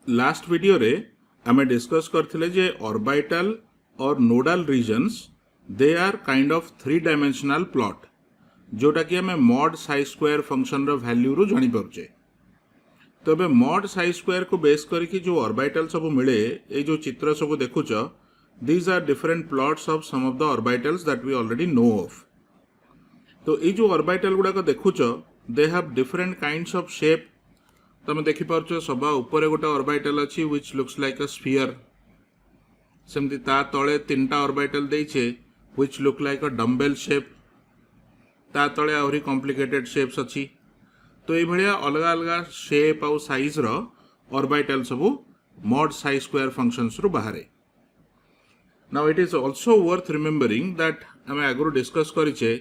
Last video रे आमे discuss करथिले जे ऑर्बिटल और nodal regions they are kind of three dimensional plot जोटा कि आमे मॉड साई स्क्वायर फंक्शन रो वैल्यू रू जानि परछे। तो बे मॉड साई स्क्वायर को बेस करके जो ऑर्बिटल सब मिले ए जो चित्र सब देखुच these are different plots of some of the orbitals that we already know of. तो ये जो ऑर्बिटल गुडा देखुच they have different kinds of shape. तुम देखिपार सभा ऊपर गोटे ऑर्बिटल अच्छी which looks like a sphere, सेमती ता तले तीनटा ऑर्बिटल देइछे which look like a dumbbell shape, ता तले आहुरी कॉम्प्लिकेटेड शेप्स अच्छी। तो ये भलिया अलग अलग शेप आउ साइज रो ऑर्बिटल सबू मॉड साई स्क्वायर फंक्शंस रु बाहरे। Now it is also worth remembering that आम आगु डिस्कस करिछे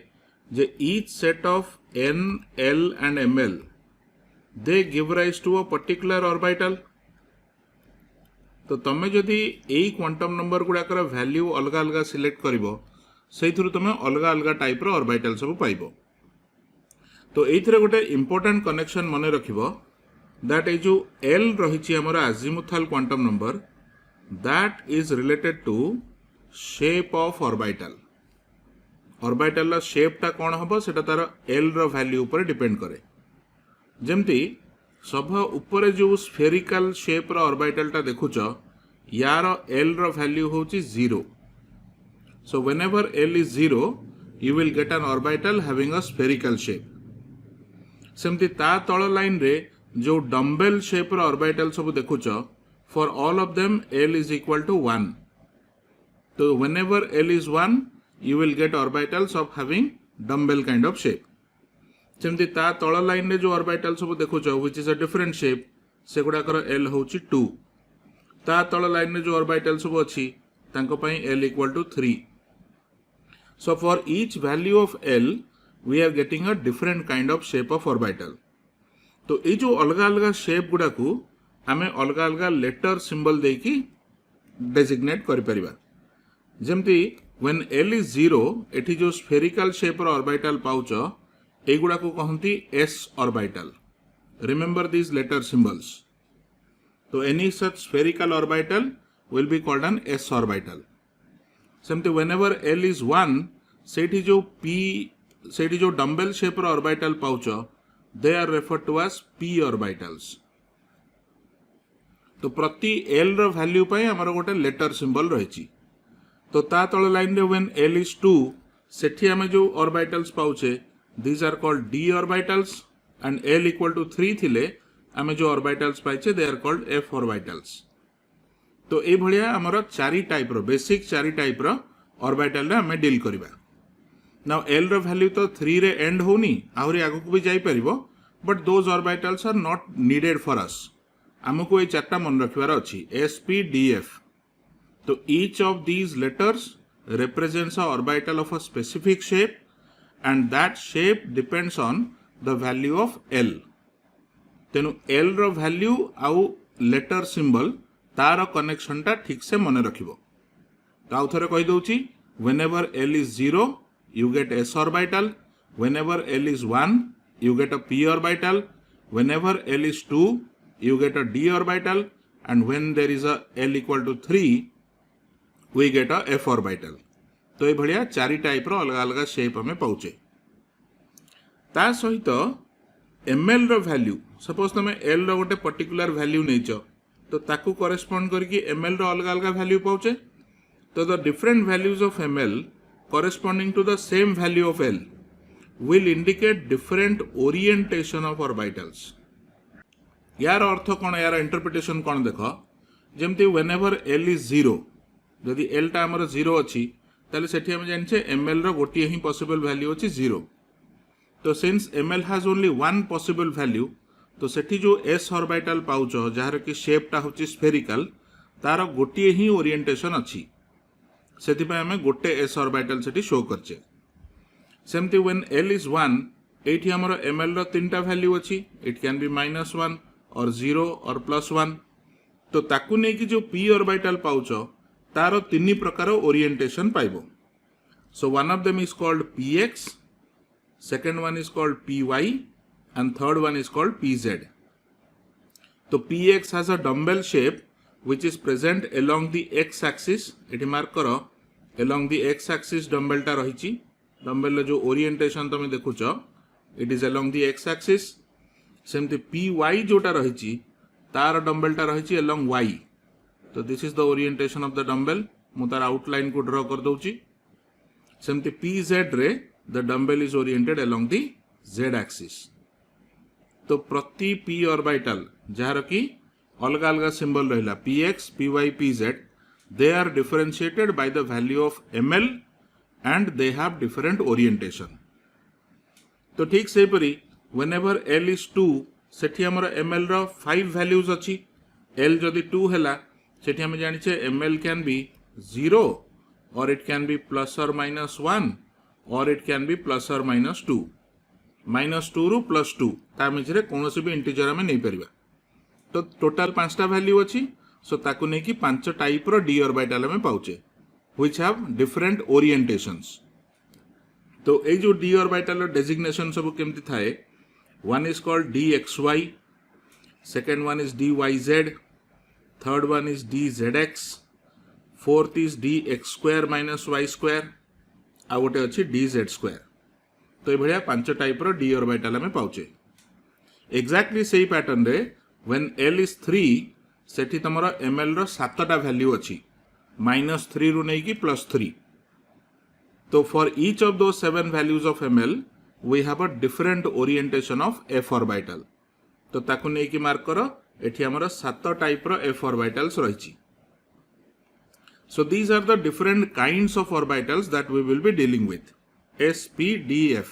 जे each set of N L and M L they give rise to a particular orbital। तो तमें जदि यही क्वांटम नंबर गुड़ाकर वैल्यू अलग अलग सिलेक्ट करिवो से तुम अलग अलग टाइप रो ऑर्बिटल सब पाइबो। तो ये गोटे इंपोर्टेंट कनेक्शन मन रखिबो दैट ए जो एल रही हमर azimuthal quantum number that is related to shape of orbital. Orbital shape टा कौन हम सेटा तार एल रो वैल्यू ऊपर डिपेंड करे। जमती सब ऊपर जो स्फेरिकल शेप रो ऑर्बिटल टा देखुच यार एल रो वैल्यू होची 0। So whenever L is 0 you will get an orbital having a spherical shape. सेमती ता तळ लाइन रे जो डम्बेल शेप रो ऑर्बिटल सब देखुच for all of them L is equal to 1। तो whenever L is 1 you will get orbitals of having dumbbell kind of shape. सेमती ता तळ लाइन रे जो ऑर्बिटल सब देखुच which is a different shape से गुडाकर एल होची 2। ता तळ लाइन रे जो ऑर्बिटल सब अछि तांको पई L equal to 3। So for each value of L we are getting a different kind of shape of orbital. तो ये जो अलग अलग शेप गुडा को आमे अलग अलग लेटर सिंबल देकी डेजिग्नेट करि परिबा। जेमती व्हेन एल इज 0 एठी जो स्फेरिकल शेप रो ऑर्बिटल पाउच एगुड़ा को कहती S orbital. Remember these letter symbols. तो any such spherical orbital will be called an S orbital. सेमती व्हेनेवर एल इज 1 सेठी जो डम्बेल शेप रो ऑर्बिटल पाउच they are refer to as P orbitals. तो प्रति एल रो वैल्यू पई हमर गोटे लेटर सिंबल रहिछि। तो ता तळ लाइन रे व्हेन एल इज 2 सेठी हमें जो orbitals पाउचे these are called d orbitals and l equal to 3 थिले आमे जो orbitals पाइचे they are called f orbitals। तो ए भलिया हमर चारि टाइप रो बेसिक चारि टाइप रो ऑर्बिटल रे हमें डील करबा। नाउ l रो वैल्यू तो 3 रे एंड होनी आहुरी आगु को भी जाई परिबो but those orbitals are not needed for us. हमको ए चारटा मन रखिवार अछि s p d f। तो each of these letters represents a orbital of a specific shape and that shape depends on the value of L। तेनु L रो value आउ letter symbol तार connection टा ठीक से मन रखिबो। तो आउ थरे कहि दउची whenever L is 0 you get S orbital, whenever L is 1 you get a P orbital, whenever L is 2 you get a D orbital and when there is a L equal to 3 we get a F orbital। तो ये भलिया चारि type रो अलग अलग shape हमें पाउचे। ता सहित M L रो value suppose तुम एल रो गोटे पर्टिकुलर वैल्यू नहींच तो ताकू करेस्पॉन्ड करके एम एल रो अलग अलग वैल्यू पाउचे। तो the different values of M L corresponding to the same value of L will indicate different orientation of orbitals. यार अर्थ कौन यार इंटरप्रिटेशन कौन देख जमती व्हेनेवर एल इज 0 जदि एल टा हमर 0 अछि ताले सेठी हम जानछे एम एल रो गोटिए ही पॉसिबल वैल्यू अछि 0। तो since M L has only one possible value तो सेठी जो एस ऑर्बिटल पाउच जार कि शेप टा होची स्फेरिकल तार गोटिए ही ओरिएंटेशन अछि सेति पे हमें गोटे एस ऑर्बिटल सेठी शो करछे। सेमती व्हेन एल इज 1 एठी हमर एम एल रो तीनटा वैल्यू अछि इट कैन बी -1 और 0 और +1। तो ताकू नै कि जो पी ऑर्बिटल पाउच तार तीन प्रकार ओरिएंटेशन पाइबो। So one of them is called px, second one is called py and third one is called pz। तो px has a dumbbell shape which is present along the x axis. Eighty mark करो along the x axis dumbbell टा रही dumbbell जो orientation तुम देखुच it is along the x axis. सेमती py जोटा रही तार dumbbell टा रही along y. तो this is the orientation of the dumbbell. मु तार outline को draw कर दउची. सेमती pz रे the dumbbell is oriented along the z axis. तो प्रति p orbital जार की अलग अलग symbol रहिला px, py, pz, they are differentiated by the value of ml and they have different orientation. तो ठीक से परी whenever l is 2 सेठी हमर ml रो 5 values अछि. l जदि 2 हैला सेठी हम जानि छे ml can be 0 or it can be plus or minus 1 or it can be plus or minus 2. minus 2 रू plus 2 ता मिजरे कोनोसी भी इंटीजर हमें नहीं परिबा. तो टोटल 5टा वैल्यू अछि. सो ताकू नै कि 5 टाइप रो d ऑर्बिटल में पाउचे which have different orientations. तो ए जो d ऑर्बिटल रो डेजिग्नेशन सब केमति थाए. one is called dxy, second one is dyz, third one is dzx, fourth is dx square minus y square, आ गोटे अछि dz square. तो ये भलिया 5 टाइप रो d ऑर्बिटल में पाउचे. एक्जाक्टली सेही पैटर्न रे when l is 3 सेठी तमरो ml रो 7टा वैल्यू अछि -3 रु नै कि +3. तो फॉर ईच ऑफ दो 7 values of ml we have a different orientation of f orbital. तो ताकू नै कि मार्क करो एठी हमरो 7 टाइप रो f orbitals रहिछि. So these are the different kinds of orbitals that we will be dealing with. s p d f.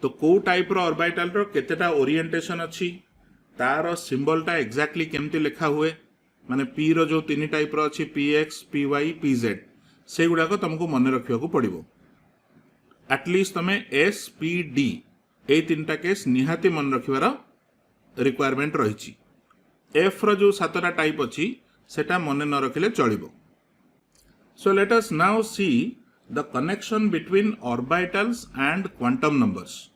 तो को टाइप रो ऑर्बिटल रो केतेटा ओरिएंटेशन अछि तार सिंबल टा एक्जाक्टली केमती लिखा हुए माने p रो जो 3 टाइप रो अछि px, py, pz से गुडा को तुमको मन रखिया को पड़िबो. एटलीस्ट तमे s p d ए तीनटा केस निहाती मन रखिवार रिक्वायरमेंट रहिछि. f रो जो 7टा टाइप अछि सेटा मन न रखिले चलिबो. So let us now see the connection between orbitals and quantum numbers.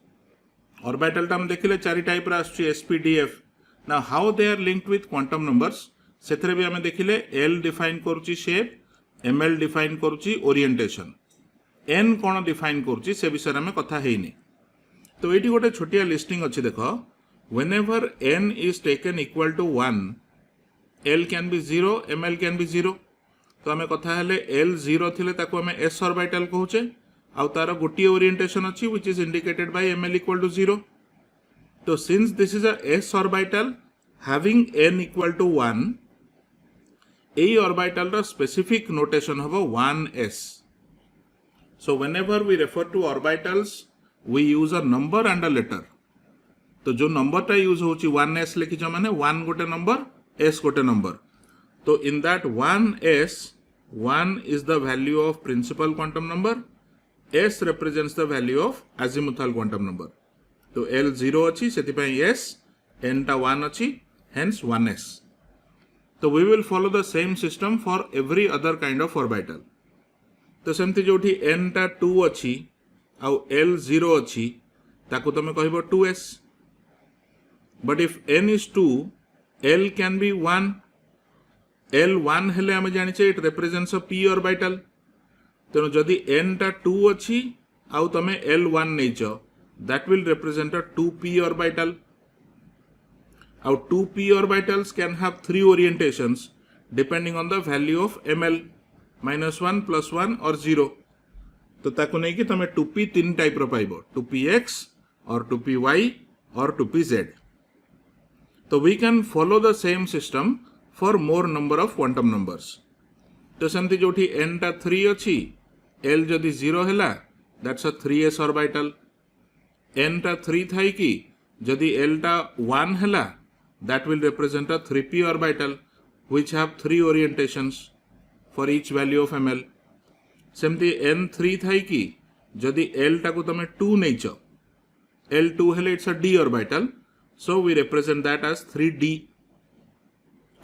Orbital टा हम देखिले 4 टाइप रा आछि s p d f. Now how they are linked with quantum numbers सेथरे भी हमें देखिले l डिफाइन करूची शेप, ml डिफाइन करूची ओरिएंटेशन, n कोन डिफाइन करूची से विषय में कथा हेइनी. तो एटी गोटे छोटिया लिस्टिंग अछि देखो. whenever n is taken equal to 1 l can be 0, ml can be 0. तो हमें कथा हेले l 0 थिले ताको हमें s ऑर्बिटल कहूचे आ तार गोटी ओरिएंटेशन अछि which is indicated by ml equal to 0. तो since this is a s orbital having n equal to 1 a orbital row specific notation होबो 1s. So whenever we refer to orbitals we use a number and a letter. तो जो number टा use होची 1s लिखिछ माने 1 गोटे number s गोटे number. तो in that 1s 1 is the value of principal quantum number, s represents the value of azimuthal quantum number. तो l 0 अछि सेति पय s, n टा 1 अछि hence 1s. तो we will follow the same system for every other kind of orbital. तो सेमति जोठी n टा 2 अछि आ l 0 अछि ताको तमे कहबो 2s. but if n is 2 l can be 1. l 1 हेले हम जानि छे it represents a p orbital. तेनो जदि n टा 2 अछि आ तमे l 1 नै छ that will represent a 2p orbital. Our 2p orbitals can have 3 orientations depending on the value of ml, -1, +1 or 0. तो ताको नै कि तमे 2p 3 टाइप रो पाइबो 2px or 2py or 2pz. तो we can follow the same system for more number of quantum numbers. तो सेमति जोठी n टा 3 अछि l जदि 0 हैला that's a 3s orbital. n टा 3 थाई कि जदि l टा 1 हैला that will represent a 3p orbital which have 3 orientations for each value of ml. सेमति n 3 थाई कि जदि l टा को तमे 2 नै छ l 2 हेले it's a d orbital so we represent that as 3d.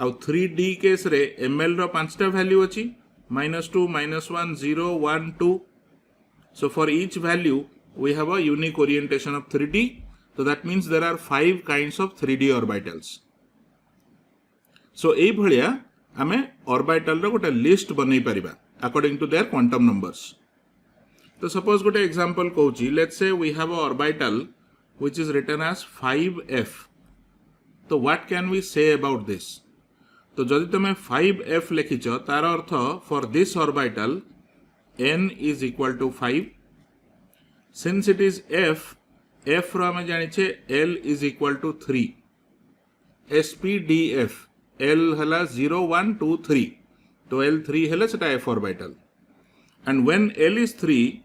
अब 3d केस रे ml रो 5टा वैल्यू अछि -2, -1, 0, 1, 2. So for each value we have a unique orientation of 3d. So that means there are 5 kinds of 3d orbitals. सो एई भलिया आमे orbital रो गोटे list बनै परिबा according to their quantum numbers. तो suppose गोटे example कहूची, let's say we have a orbital which is written as 5f. तो what can we say about this? तो जदि तुम 5f लिखिच तार अर्थ for this orbital n is equal to 5. Since it is f रो आमे जानिछे l is equal to 3. spdf l हला 0 1 2 3. तो l 3 हेले सेटा f orbital. And when l is 3,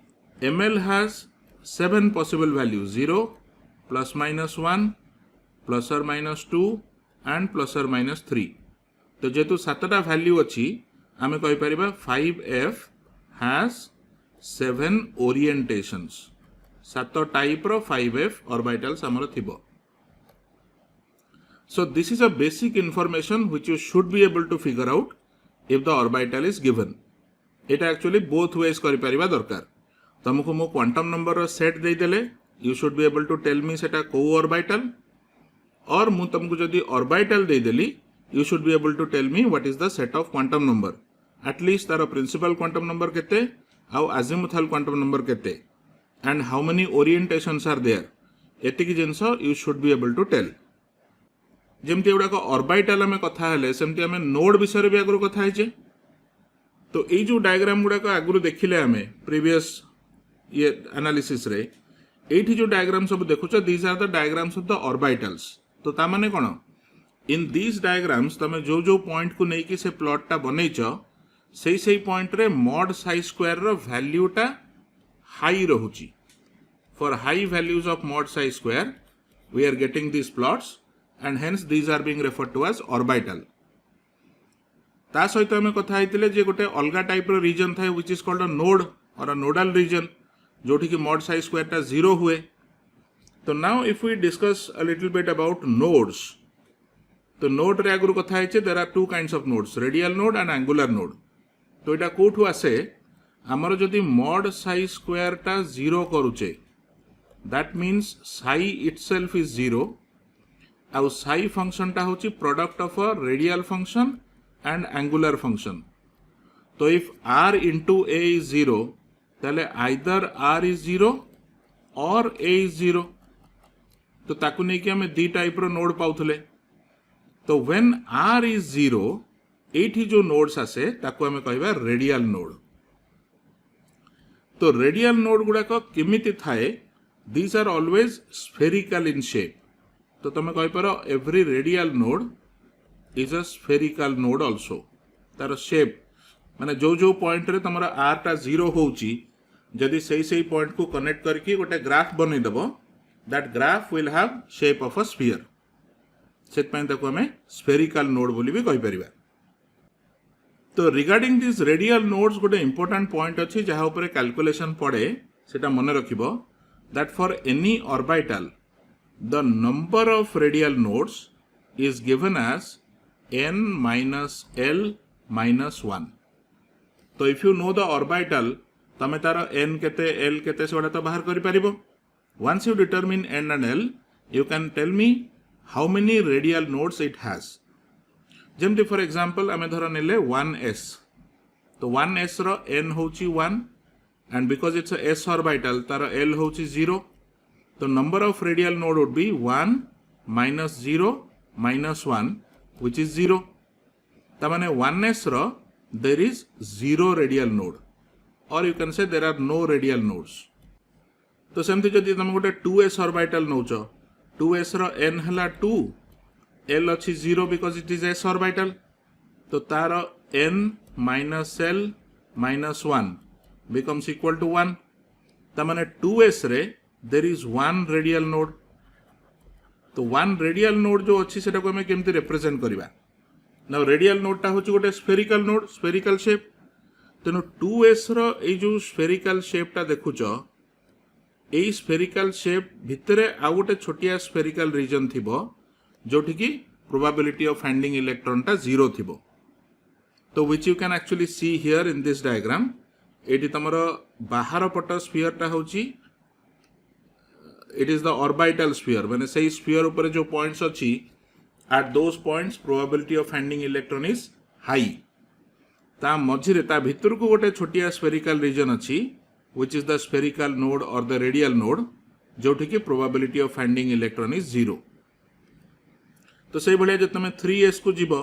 ml has 7 possible values, 0, plus minus 1, plus or minus 2, and plus or minus 3. तो जेतु 7टा value अच्छी आमे कहि परिबा 5f has 7 orientations. 7 टाइप रो 5f orbitals हमर थिबो. So this is a basic information which you should be able to figure out if the orbital is given. It actually both ways करि परिबा दरकार. तुमको मो क्वांटम नंबर रो set दे देले you should be able to tell me सेटा को orbital, और मु तुमको जदी orbital they Delhi you should be able to tell me what is the set of quantum number. At least तार principal quantum number केते आउ azimuthal quantum number केते and how many orientations are there. एतिकी जिंस you should be able to tell. जेमती एगुड़ाक orbital आमे कथा हेले सेमती आमे नोड विषय भी आगुरु कथा हेचे. तो ये जो डायग्राम गुड़ाक आगुरु देखिले आमे प्रीवियस ये एनालिसिस रे एठी जो डायग्राम सब देखुछ these are the diagrams of the orbitals. तो ता माने कोन इन दीज डायग्राम्स तमे जो जो पॉइंट को नेकी से प्लॉट टा बनैछ सेई पॉइंट रे मॉड साई स्क्वायर रो वैल्यू टा हाई रहुची. For high values of mod psi square we are getting this plots and hence these are being referred to as orbital. ता सहित आमे कथा हेतिले जे गोटे अलगा टाइप रो रीजन थाए which is called a node or a nodal region जोठी कि mod psi square टा 0 हुए. तो now if we discuss a little bit about nodes, तो node रे आगुरु कथा हेचे there are two kinds of nodes, radial node and angular node. तो एटा कोठु आसे हमर जदी mod psi square टा 0 करूचे that means psi itself is 0. आउ psi फंक्शन टा होची product of a radial function and angular function. तो if r into a is 0 ताले either r is 0 or a is 0. तो ताकु नै कि हमें दी टाइप रो नोड पाउथले. तो व्हेन r is 0 एठी जो नोड्स आसे ताकु हमें कहबा रेडियल नोड. तो रेडियल नोड गुडा को किमिति थाए, these are always spherical in shape. तो तुम कहि पारो every radial node is a spherical node also. तार शेप माने जो जो पॉइंट रे तमरा r टा 0 होउची जदी सही पॉइंट को कनेक्ट करके गोटे ग्राफ बनै दबो that graph will have shape of a sphere. सेट पय ताको हमें स्फेरिकल नोड बोली भी कहि परिबा. तो रिगार्डिंग दिस रेडियल नोड्स गोटे इंपोर्टेंट पॉइंट अछि जहा ऊपर कैलकुलेशन पड़े सेटा मने रखिबो that for any orbital the number of radial nodes is given as n minus l minus 1. तो if you know the orbital तमे तार n केते l केते सेटा तो बाहर करि परिबो. Once you determine n and l you can tell me how many radial nodes it has. जेमति फॉर एग्जांपल आमे धर नेले 1s. तो 1s रो n होची 1 and because it's a s orbital तार l होची 0. तो number of radial node would be 1 minus 0 minus 1 which is 0. तामाने 1s row there is 0 radial node or you can say there are no radial nodes. तो सेमति जदि तुम गोटे 2s orbital नौचो 2s रो n हला 2 l अछि 0 because it is s orbital. तो तार n minus l minus 1 becomes equal to 1. तामाने 2s रे there is one radial node. तो one radial node जो अच्छी सेटा को हमें केमती रिप्रेजेंट करिबा. नाउ रेडियल नोड टा होची गोटे स्फेरिकल नोड, स्फेरिकल शेप. तेनो 2s रो ए जो स्फेरिकल शेप टा देखुचो ए स्फेरिकल शेप भितरे आ गोटे छोटिया स्फेरिकल रीजन थिबो जोठी की प्रोबेबिलिटी ऑफ फाइंडिंग इलेक्ट्रॉन टा 0 थिबो. तो which you can actually see here in this diagram. एटी तमरो बाहर पट स्फीयर टा होची it is the orbital sphere. माने सही स्फीयर ऊपर जो पॉइंट्स अछि at those points probability of finding electron is high. ता मझिरे ता भितर को गोटे छोटिया स्फेरिकल रीजन अच्छी which is the spherical node or the radial node जोठी की probability of finding electron is 0. तो से भलिया जो तुम 3s को जीव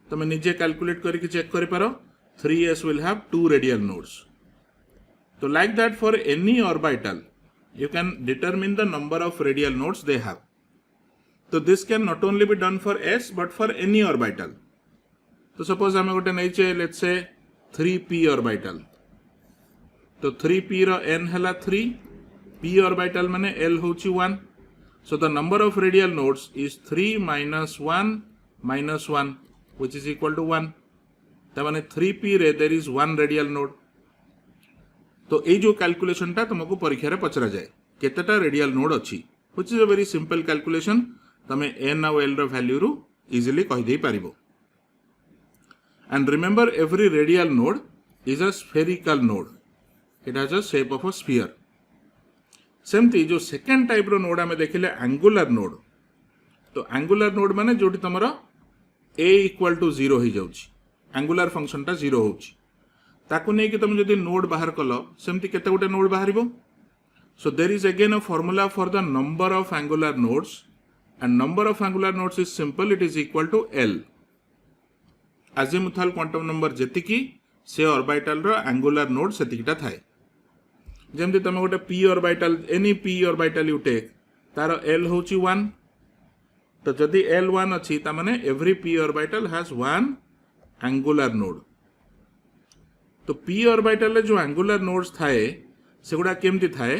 तुम निजे कैलकुलेट करके चेक करि पारो 3s will have 2 radial nodes. तो like that for any orbital you can determine the number of radial nodes they have. So this can not only be done for s but for any orbital. तो suppose हमें गोटे नहीं चाहिए let's say 3p orbital. तो 3p रो n हला 3, p orbital माने l होची 1. So the number of radial nodes is 3 minus 1 minus 1 which is equal to 1. ता माने 3p रे there is 1 radial node. तो ये जो कैलकुलेशन टा तुमको परीक्षा रे पचरा जाए केतेटा रेडियल नोड अच्छी which is a very simple calculation. तमे n और l रो वैल्यू रु इजीली कहि देई पारिबो. And remember every radial node is a spherical node. It has a shape of a sphere. सेमती जो सेकंड टाइप रो नोड हमें देखिले एंगुलर नोड. तो एंगुलर नोड माने जोटी तमरा a इक्वल टू 0 हो जाउची एंगुलर फंक्शन टा 0 होउची ताकू नै कि तुम जदि नोड बाहर कलो सेमती केते गोटे नोड बाहरिबो. So there is again a formula for the number of angular nodes and number of angular nodes is simple. It is equal to l. Azimuthal quantum number जेतिकी से ऑर्बिटल रो एंगुलर नोड सेतिकीटा थाए. जेमति तुम गोटे p orbital any p orbital you take तार l होची 1. तो जदि l 1 अछि ता माने every p orbital has 1 angular node. तो p ऑर्बिटल जो एंगुलर नोड्स थाए सेगुडा केमती थाए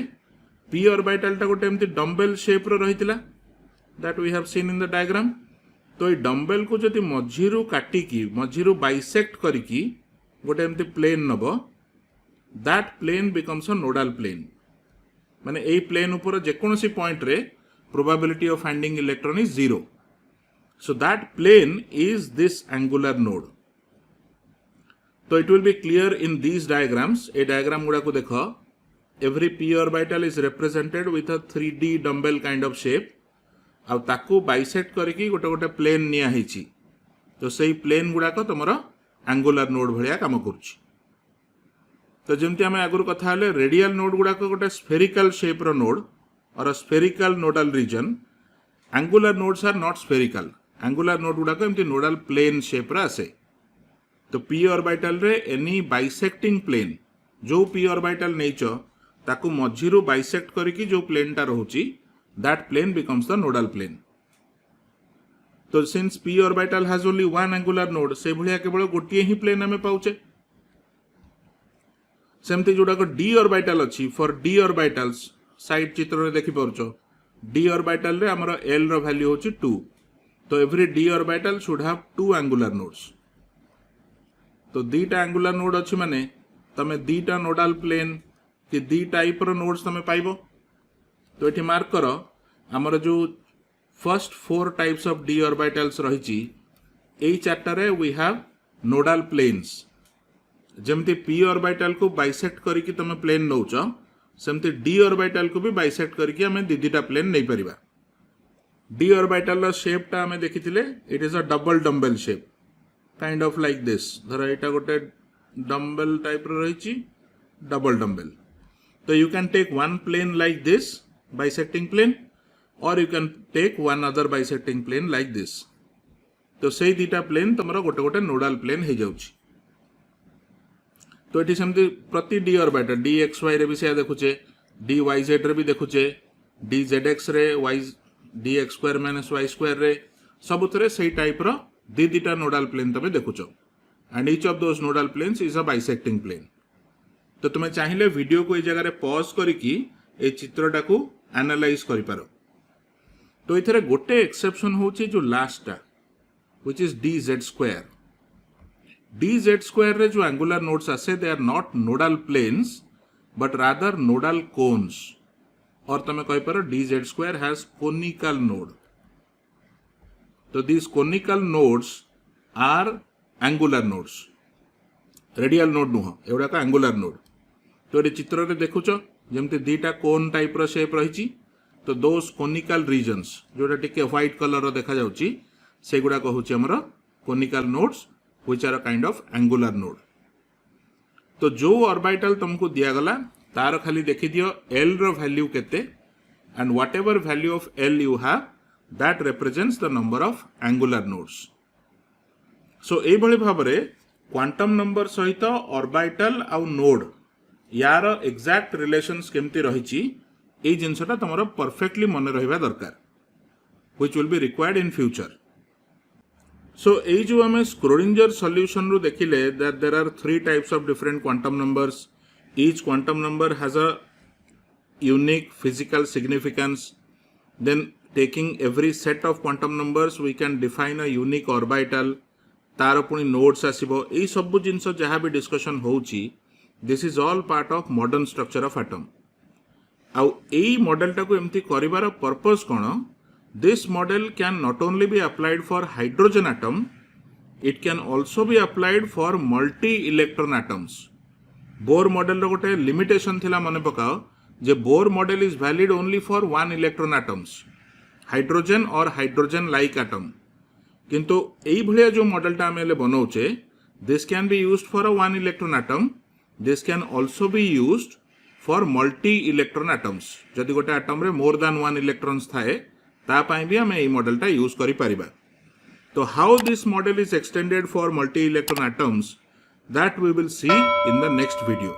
p ऑर्बिटल टा गोटे एमती डम्बेल शेप रो रहितिला that we have seen in the diagram. तो ये डम्बेल को जदि मझिरु काटिकी मझिरु बाइसेक्ट करिकी गोटे एमती प्लेन नबो that plane becomes a nodal plane. माने एई प्लेन ऊपर जेकोनोसी पॉइंट रे probability of finding electron is 0. So that plane is this angular node. तो it will be clear in these diagrams. ए डायग्राम गुड़ा को देखो every p orbital is represented with a 3D dumbbell kind of shape आ ताकू bisect करके गोटे गोटे प्लेन निया हिची. तो सेही प्लेन गुड़ा को तमरो एंगुलर नोड भलिया काम करूची. तो जेमती आमे आगुर कथा हले रेडियल नोड गुड़ा को गोटे स्फेरिकल शेप रो नोड और a spherical nodal region. Angular nodes are not spherical. Angular node गुड़ा को एमती नोडल प्लेन शेप रे आसे. तो p ऑर्बिटल रे एनी बाइसेक्टिंग प्लेन जो p ऑर्बिटल नेचो ताकू मझिरु बाइसेक्ट करके जो प्लेन टा रहउची that plane becomes the nodal plane. तो since p orbital has only 1 angular node से भलिया केवल गोटिए ही प्लेन हमें पाउचे. सेमती जोडा को d ऑर्बिटल अछि फॉर d ऑर्बिटल्स साइड चित्र रे देखि परछो d ऑर्बिटल रे हमर l रो वैल्यू होची 2. तो every d orbital should have 2 angular nodes. तो दीटा एंगुलर नोड अच्छी माने तमे दीटा नोडल प्लेन कि दी टाइप रो नोड्स तमे पाइबो. तो एठी मार्क करो हमर जो first 4 types of d orbitals रहिची एई चार्ट रे वी हैव नोडल प्लेन्स. जेमति p ऑर्बिटल को बाइसेक्ट करिकि तमे प्लेन नउचो सेमति d ऑर्बिटल को भी बाइसेक्ट करिकि हमें दीटा प्लेन नै परिबा. d ऑर्बिटल रो शेप टा हमें देखिथिले it is a double dumbbell shape kind of like this. धर एटा गोटे डम्बेल टाइप रो रहिची डबल डम्बेल. तो you can take one plane like this bisecting plane और you can take one other bisecting plane like this. तो से दीटा plane तुमरो गोटे गोटे नोडल प्लेन हे जाउची. तो एठी समति प्रति d ऑर्बिटल dxy रे भी से देखुचे dyz रे भी देखुचे dzx रे y dx² - y² रे सबुतरे सेही टाइप रो दीटा नोडल प्लेन तमे देखुचो and each of those nodal planes is a bisecting plane. तो तुम चाहिए वीडियो को ये जगह पॉज करिकी ए चित्रटा को एनालाइज करि पारो. तो इथरे गोटे एक्सेप्शन होची जो लास्ट टा व्हिच इज dz². dz² रे जो एंगुलर नोड्स आसे they are not nodal planes but rather nodal cones. और तुम कहि पारो dz² हैज कोनिकल नोड. तो these conical nodes are angular nodes. Radial node नुह एवडा का एंगुलर नोड. तो ये चित्र रे देखुचो जेमते दीटा कोन टाइप रो शेप रहिची. तो दोस कोनिकल रीजन्स जोटा टिके व्हाइट कलर रो देखा जाउची से गुड़ाक हूँ आमर conical nodes which are a kind of angular node. तो जो ऑर्बिटल तुमको दियागला तार खाली देखी दियो एल रो वैल्यू केते and whatever value of l you have that represents the number of angular nodes. So ए भली भाबरे क्वांटम नंबर सहित ऑर्बिटल आउ नोड यार एग्जैक्ट रिलेशंस केमती रहिछि ए जिनसटा तमरो परफेक्टली मन रहिबा दरकार which will be required in future. सो ए जो आम स्क्रोडिंजर सॉल्यूशन रू देखिले that there are 3 types of different quantum numbers. Each quantum number has a unique physical significance. Then taking every set of quantum numbers we can define a unique orbital तार पुणी nodes आसीबो। ए सब जिनस जहाँ भी discussion होउची this is all part of modern structure of atom. आउ एई model टाको एमती करिवार पर्पस कोन? This model can not only be applied for hydrogen atom, it can also be applied for multi-electron atoms. Bohr model रो गोटे limitation थिला मने पकाओ जे Bohr model is valid only for 1 electron atoms, hydrogen or hydrogen like atom. किंतु एई भलिया जो model टा आमे बनौचे this can be used for a 1 electron atom, this can also be used for multi-electron atoms. जदि गोटे atom रे more than 1 electrons थाए तापाई भी हमें ये मॉडल टा यूज करि परिबा। तो how this model is extended for multi electron atoms that we will see in the next video.